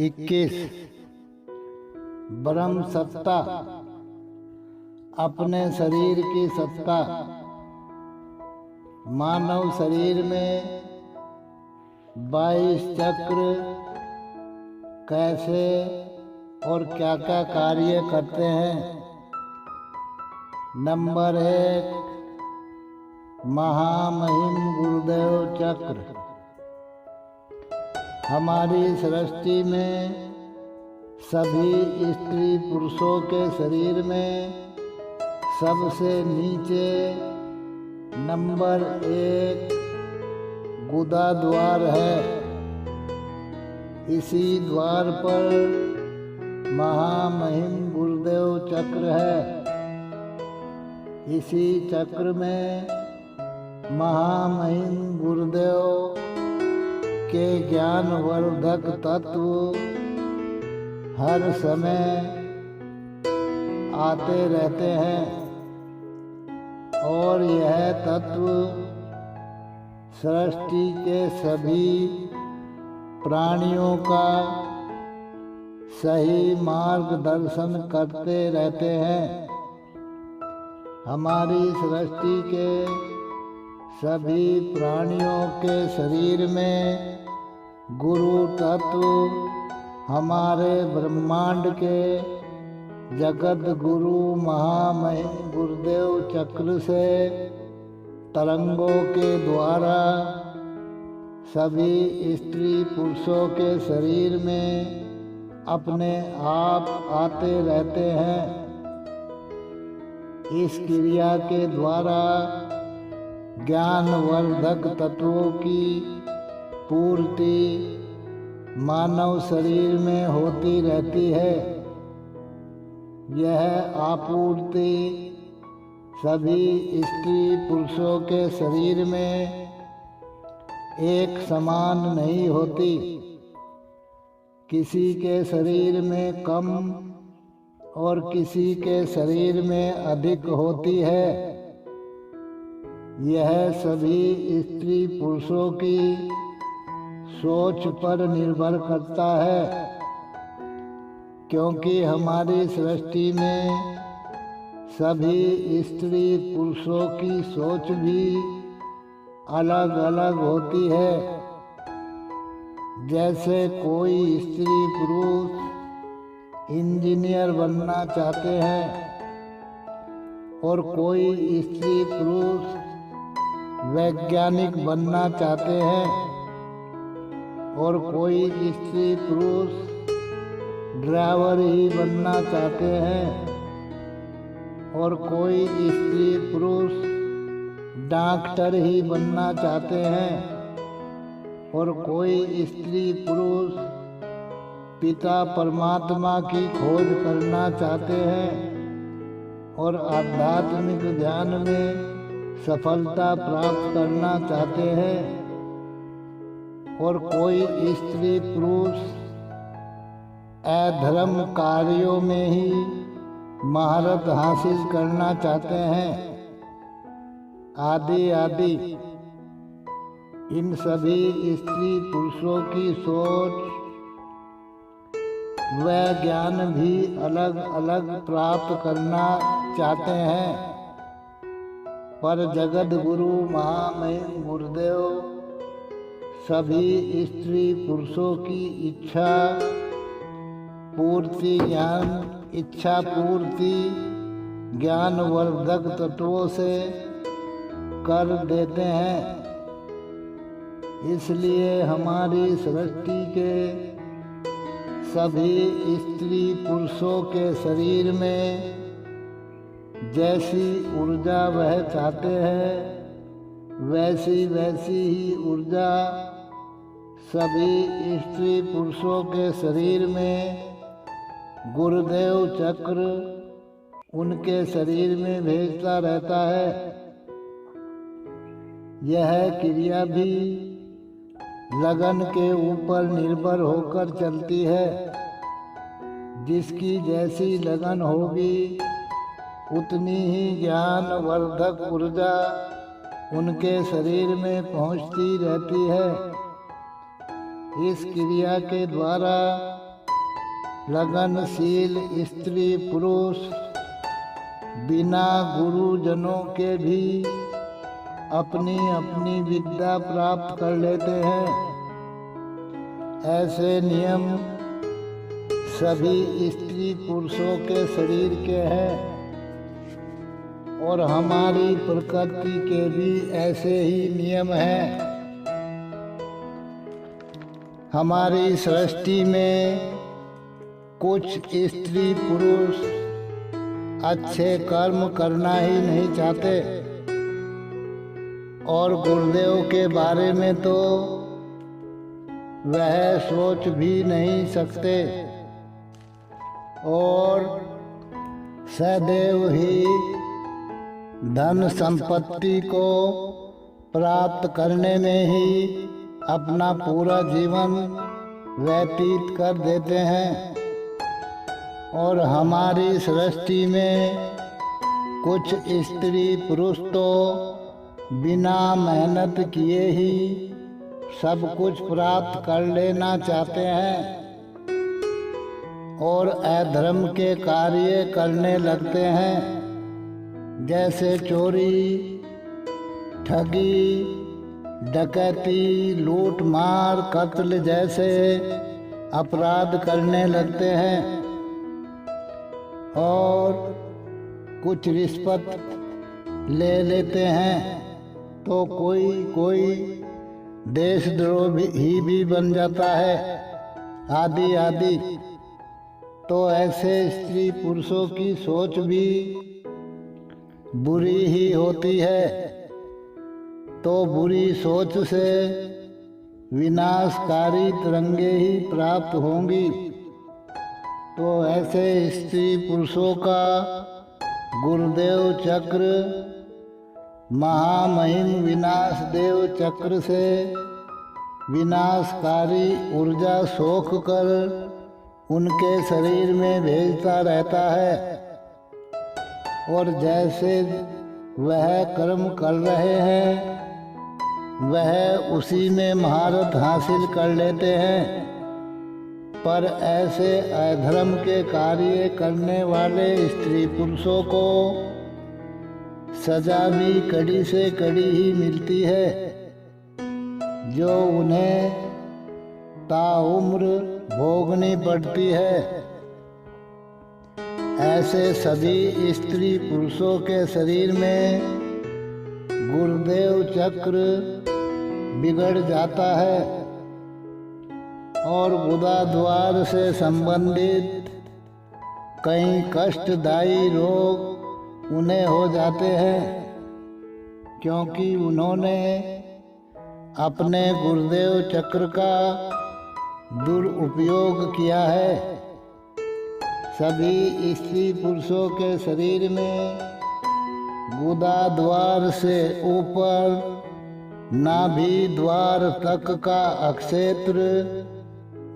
21 ब्रह्म सत्ता, अपने शरीर की सत्ता। मानव शरीर में 22 चक्र कैसे और क्या क्या कार्य करते हैं। नंबर 1, महामहिम गुरुदेव चक्र। हमारी सृष्टि में सभी स्त्री पुरुषों के शरीर में सबसे नीचे नंबर 1 गुदा द्वार है। इसी द्वार पर महामहिम गुरुदेव चक्र है। इसी चक्र में महामहिम गुरुदेव के ज्ञानवर्धक तत्व हर समय आते रहते हैं और यह तत्व सृष्टि के सभी प्राणियों का सही मार्गदर्शन करते रहते हैं। हमारी सृष्टि के सभी प्राणियों के शरीर में गुरु तत्व हमारे ब्रह्मांड के जगत गुरु महामहिम गुरुदेव चक्र से तरंगों के द्वारा सभी स्त्री पुरुषों के शरीर में अपने आप आते रहते हैं। इस क्रिया के द्वारा ज्ञानवर्धक तत्वों की पूर्ति मानव शरीर में होती रहती है। यह आपूर्ति सभी स्त्री पुरुषों के शरीर में एक समान नहीं होती। किसी के शरीर में कम और किसी के शरीर में अधिक होती है। यह सभी स्त्री पुरुषों की सोच पर निर्भर करता है, क्योंकि हमारी सृष्टि में सभी स्त्री पुरुषों की सोच भी अलग अलग होती है। जैसे कोई स्त्री पुरुष इंजीनियर बनना चाहते हैं और कोई स्त्री पुरुष वैज्ञानिक बनना चाहते हैं और कोई स्त्री पुरुष ड्राइवर ही बनना चाहते हैं और कोई स्त्री पुरुष डॉक्टर ही बनना चाहते हैं और कोई स्त्री पुरुष पिता परमात्मा की खोज करना चाहते हैं और आध्यात्मिक ज्ञान में सफलता प्राप्त करना चाहते हैं और कोई स्त्री पुरुष अधर्म कार्यों में ही महारत हासिल करना चाहते हैं, आदि आदि। इन सभी स्त्री पुरुषों की सोच व ज्ञान भी अलग अलग प्राप्त करना चाहते हैं, पर जगत गुरु महामहिम गुरुदेव सभी स्त्री पुरुषों की इच्छा पूर्ति ज्ञानवर्धक तत्वों से कर देते हैं। इसलिए हमारी सृष्टि के सभी स्त्री पुरुषों के शरीर में जैसी ऊर्जा वह चाहते हैं, वैसी ही ऊर्जा सभी स्त्री पुरुषों के शरीर में गुरुदेव चक्र उनके शरीर में भेजता रहता है। यह क्रिया भी लगन के ऊपर निर्भर होकर चलती है। जिसकी जैसी लगन होगी उतनी ही ज्ञानवर्धक ऊर्जा उनके शरीर में पहुंचती रहती है। इस क्रिया के द्वारा लगनशील स्त्री पुरुष बिना गुरुजनों के भी अपनी अपनी विद्या प्राप्त कर लेते हैं। ऐसे नियम सभी स्त्री पुरुषों के शरीर के हैं और हमारी प्रकृति के भी ऐसे ही नियम हैं। हमारी सृष्टि में कुछ स्त्री पुरुष अच्छे कर्म करना ही नहीं चाहते और गुरुदेव के बारे में तो वह सोच भी नहीं सकते और सदैव ही धन संपत्ति को प्राप्त करने में ही अपना पूरा जीवन व्यतीत कर देते हैं। और हमारी सृष्टि में कुछ स्त्री पुरुष तो बिना मेहनत किए ही सब कुछ प्राप्त कर लेना चाहते हैं और अधर्म के कार्य करने लगते हैं, जैसे चोरी, ठगी, डकैती, लूट मार, कत्ल जैसे अपराध करने लगते हैं और कुछ रिश्वत ले लेते हैं तो कोई देशद्रोही भी बन जाता है, आदि आदि। तो ऐसे स्त्री पुरुषों की सोच भी बुरी ही होती है। तो बुरी सोच से विनाशकारी तरंगे ही प्राप्त होंगी। तो ऐसे स्त्री पुरुषों का गुरुदेव चक्र महामहिम विनाश देव चक्र से विनाशकारी ऊर्जा सोख कर उनके शरीर में भेजता रहता है और जैसे वह कर्म कर रहे हैं वह उसी में महारत हासिल कर लेते हैं। पर ऐसे अधर्म के कार्य करने वाले स्त्री पुरुषों को सजा भी कड़ी से कड़ी ही मिलती है, जो उन्हें ताउम्र भोगनी पड़ती है। ऐसे सभी स्त्री पुरुषों के शरीर में गुरुदेव चक्र बिगड़ जाता है और गुदा द्वार से संबंधित कई कष्टदायी रोग उन्हें हो जाते हैं, क्योंकि उन्होंने अपने गुरुदेव चक्र का दुरुपयोग किया है। सभी स्त्री पुरुषों के शरीर में गुदा द्वार से ऊपर नाभि द्वार तक का अक्षेत्र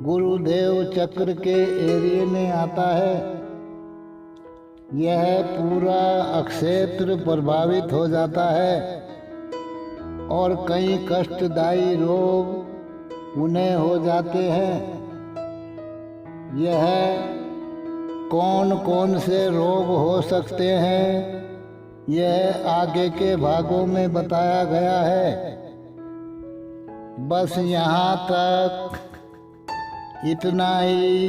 गुरुदेव चक्र के एरिए में आता है। यह पूरा अक्षेत्र प्रभावित हो जाता है और कई कष्टदायी रोग उन्हें हो जाते हैं। यह कौन कौन से रोग हो सकते हैं, यह आगे के भागों में बताया गया है। बस यहाँ तक इतना ही।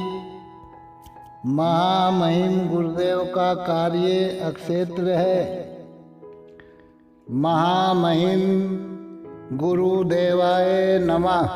महामहिम गुरुदेव का कार्य अक्षेत्र है। महामहिम गुरुदेवाय नमः।